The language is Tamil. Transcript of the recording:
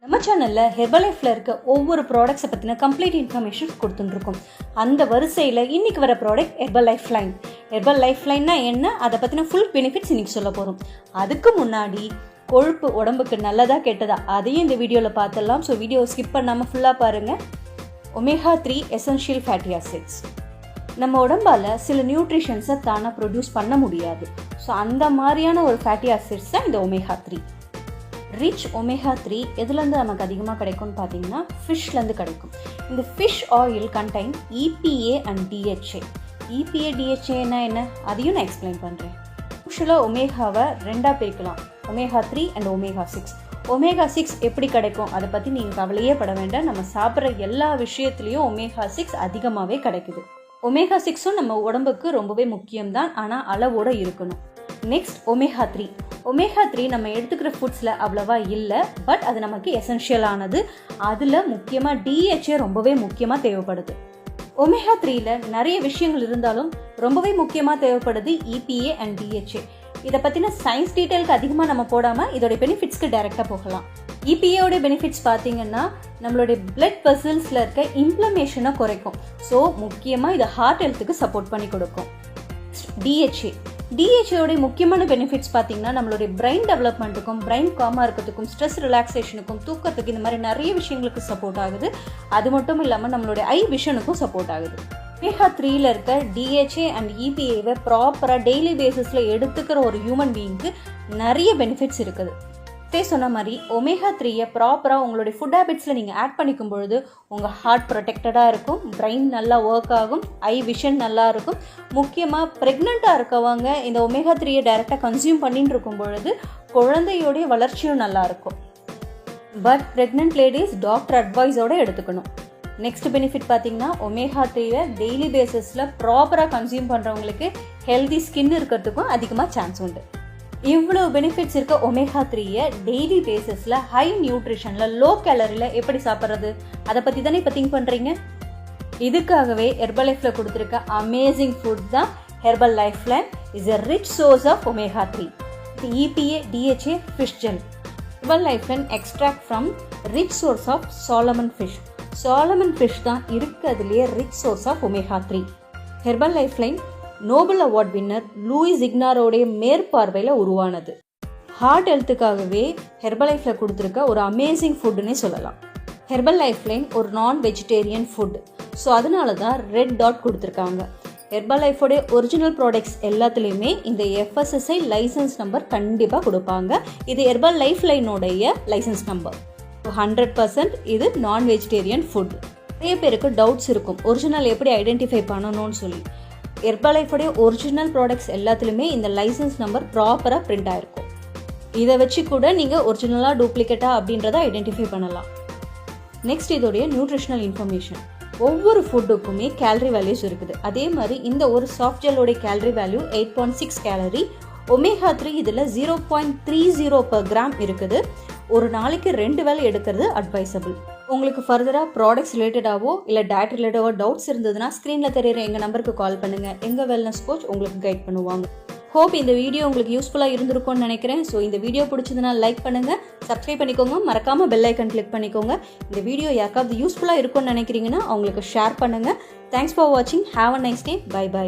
நம்ம சேனலில் ஹெர்பலைஃப்பில் இருக்க ஒவ்வொரு ப்ராடக்ட்ஸை பற்றின கம்ப்ளீட் இன்ஃபர்மேஷன் கொடுத்துட்டுருக்கோம். அந்த வரிசையில் இன்றைக்கி வர product herbal life line. Herbal life லைன்னா என்ன, அதை பற்றின ஃபுல் பெனிஃபிட்ஸ் இன்றைக்கி சொல்ல போகிறோம். அதுக்கு முன்னாடி கொழுப்பு உடம்புக்கு நல்லதா கெட்டதா அதையும் இந்த வீடியோவில் பார்த்துடலாம். ஸோ வீடியோவை ஸ்கிப் பண்ணாமல் ஃபுல்லாக பாருங்கள். Omega 3 essential fatty acids. நம்ம உடம்பால் சில நியூட்ரிஷன்ஸை தானாக ப்ரொடியூஸ் பண்ண முடியாது. ஸோ அந்த மாதிரியான ஒரு ஃபேட்டி ஆசிட்ஸ் தான் இந்த ஒமேகா 3. ரிச் ஒமேகா 3 எதுலேருந்து நமக்கு அதிகமாக கிடைக்கும்னு பார்த்தீங்கன்னா ஃபிஷ்லேருந்து கிடைக்கும். இந்த fish oil contain EPA and DHA. EPA DHA என்ன அதையும் நான் எக்ஸ்பிளைன் பண்ணுறேன். யூஷுவலாக ஒமேகாவை ரெண்டாக பிரிக்கலாம், ஒமேகா 3 அண்ட் ஒமேகா 6. ஒமேகா 6 எப்படி கிடைக்கும் அதை பற்றி நீங்கள் கவலையே பட வேண்டாம். நம்ம சாப்பிட்ற எல்லா விஷயத்துலேயும் ஒமேகா 6 அதிகமாகவே கிடைக்குது. ஒமேகா 6ம் நம்ம உடம்புக்கு ரொம்பவே முக்கியம்தான், ஆனால் அளவோடு இருக்கணும். Next omega 3. ஒமேகா 3 நம்ம எடுத்துக்கிற ஃபுட்ஸில் அவ்வளவா இல்லை, பட் அது நமக்கு எசென்ஷியலானது. அதில் முக்கியமாக DHA ரொம்பவே முக்கியமாக தேவைப்படுது. ஒமேகா 3ல் நிறைய விஷயங்கள் இருந்தாலும் ரொம்பவே முக்கியமாக தேவைப்படுது EPA அண்ட் DHA. இதை பற்றின சயின்ஸ் டீட்டெயிலுக்கு அதிகமாக நம்ம போடாமல் இதோட பெனிஃபிட்ஸ்க்கு டைரெக்டாக போகலாம். EPAவோட பெனிஃபிட்ஸ் பார்த்தீங்கன்னா நம்மளுடைய பிளட் வெசல்ஸில் இருக்க இன்ஃப்ளமேஷனை குறைக்கும். ஸோ முக்கியமாக இது ஹார்ட் ஹெல்த்துக்கு சப்போர்ட் பண்ணி கொடுக்கும். DHAவோட முக்கியமான பெனிஃபிட்ஸ் பார்த்தீங்கன்னா நம்மளுடைய பிரெயின் டெவலப்மெண்ட்டுக்கும், பிரெயின் காமாக இருக்கிறதுக்கும், ஸ்ட்ரெஸ் ரிலாக்ஸேஷனுக்கும், தூக்கத்துக்கு, இந்த மாதிரி நிறைய விஷயங்களுக்கு சப்போர்ட் ஆகுது. அது மட்டும் இல்லாமல் நம்மளுடைய ஐ விஷனுக்கும் சப்போர்ட் ஆகுது. ஒமேகா 3ல் இருக்க DHA அண்ட் EPAவை ப்ராப்பராக டெய்லி பேசிஸில் எடுத்துக்கிற ஒரு ஹியூமன் பீயிங்க்கு நிறைய பெனிஃபிட்ஸ் இருக்குது. சொன்ன மாதிரி ஒமேகா 3யை ப்ராப்பராக உங்களுடைய ஃபுட் ஹேபிட்ஸில் நீங்கள் ஆட் பண்ணிக்கும் பொழுது உங்கள் ஹார்ட் ப்ரொடெக்டடாக இருக்கும், பிரெயின் நல்லா ஒர்க் ஆகும், ஐ விஷன் நல்லா இருக்கும். முக்கியமாக ப்ரெக்னெண்ட்டாக இருக்கவங்க இந்த ஒமேகா 3யை டைரெக்டாக கன்சியூம் பண்ணிட்டு இருக்கும் பொழுது குழந்தையோடைய வளர்ச்சியும் நல்லா இருக்கும். பட் ப்ரெக்னென்ட் லேடிஸ் டாக்டர் அட்வைஸோடு எடுத்துக்கணும். நெக்ஸ்ட் பெனிஃபிட் பார்த்தீங்கன்னா ஒமேகா 3யை டெய்லி பேசிஸில் ப்ராப்பராக கன்சியூம் பண்ணுறவங்களுக்கு ஹெல்தி ஸ்கின் இருக்கிறதுக்கும் அதிகமாக சான்ஸ் உண்டு. இவ்வளோ பெனிஃபிட்ஸ் இருக்க ஒமேகா 3யை டெய்லி பேசிஸில் ஹை நியூட்ரிஷனில் லோ கேலரியில் எப்படி சாப்பிட்றது அதை பற்றி தானே இப்போ திங்க் பண்ணுறீங்க. இதுக்காகவே ஹெர்பல் லைஃப்பில் கொடுத்துருக்க அமேசிங் ஃபுட் தான் herbal life line. Is a rich source of omega 3. EPA DHA fish gel. Herbal life line extract from rich source of salmon fish. Salmon fish தான் இருக்கிறதுலேயே rich source of omega 3. Herbal life line Nobel award winner Louis இக்னாரோடைய மேற்பார்வையில் உருவானது. ஹார்ட் ஹெல்த்துக்காகவே ஹெர்பல் லைஃப்பில் கொடுத்துருக்க ஒரு அமேசிங் ஃபுட்டுன்னே சொல்லலாம். ஹெர்பல் லைஃப் லைன் ஒரு நான் வெஜிடேரியன் ஃபுட். ஸோ அதனால தான் ரெட் டாட் கொடுத்துருக்காங்க. ஹெர்பல் லைஃபோடைய ஒரிஜினல் ப்ராடக்ட்ஸ் எல்லாத்துலேயுமே இந்த FSSAI லைசன்ஸ் நம்பர் கண்டிப்பாக கொடுப்பாங்க. இது ஹெர்பல் லைஃப் லைனோடைய லைசன்ஸ் நம்பர். 100% இது நான் வெஜிடேரியன் ஃபுட். நிறைய பேருக்கு டவுட்ஸ் இருக்கும் ஒரிஜினல் எப்படி ஐடென்டிஃபை பண்ணணும்னு சொல்லி. ஹெர்பல் லைஃபோடைய ஒரிஜினல் ப்ராடக்ட்ஸ் எல்லாத்துலேயுமே இந்த லைசன்ஸ் நம்பர் ப்ராப்பராக பிரிண்ட் ஆகிருக்கும். இதை வச்சு கூட நீங்கள் ஒரிஜினலாக டூப்ளிகேட்டா அப்படின்றத ஐடென்டிஃபை பண்ணலாம். நெக்ஸ்ட் இதோடைய நியூட்ரிஷனல் இன்ஃபர்மேஷன். ஒவ்வொரு ஃபுட்டுக்குமே கேலரி வேல்யூஸ் இருக்குது. அதே மாதிரி இந்த ஒரு சாஃப்ட் ஜெல்லோடைய கேலரி வேல்யூ 8.6 கேலரி. ஒமேகா 3 இதில் 0.30 per கிராம் இருக்குது. ஒரு நாளைக்கு 2 வேளை எடுக்கிறது அட்வைசபிள். உங்களுக்கு ஃபர்தராக ப்ராடக்ட்ஸ் ரிலேட்டடாகவோ இல்லை டயட் ரிலேட்டடாகவோ டவுட்ஸ் இருந்ததுன்னா ஸ்க்ரீனில் தெரியுற எங்கள் நம்பருக்கு கால் பண்ணுங்கள். எங்கள் வெல்னஸ் கோச் உங்களுக்கு கைட் பண்ணுவாங்க. ஹோப் இந்த வீடியோ உங்களுக்கு யூஸ்ஃபுல்லாக இருந்திருக்கும்னு நினைக்கிறேன். ஸோ இந்த வீடியோ பிடிச்சதுன்னா லைக் பண்ணுங்கள், சப்ஸ்கிரைப் பண்ணிக்கோங்க, மறக்காமல் பெல் ஐக்கன் கிளிக் பண்ணிக்கோங்க. இந்த வீடியோ யாருக்காவது யூஸ்ஃபுல்லாக இருக்கும்னு நினைக்கிறீங்கன்னா அவங்களுக்கு ஷேர் பண்ணுங்கள். தேங்க்ஸ் ஃபார் வாட்சிங். Have a nice day. By.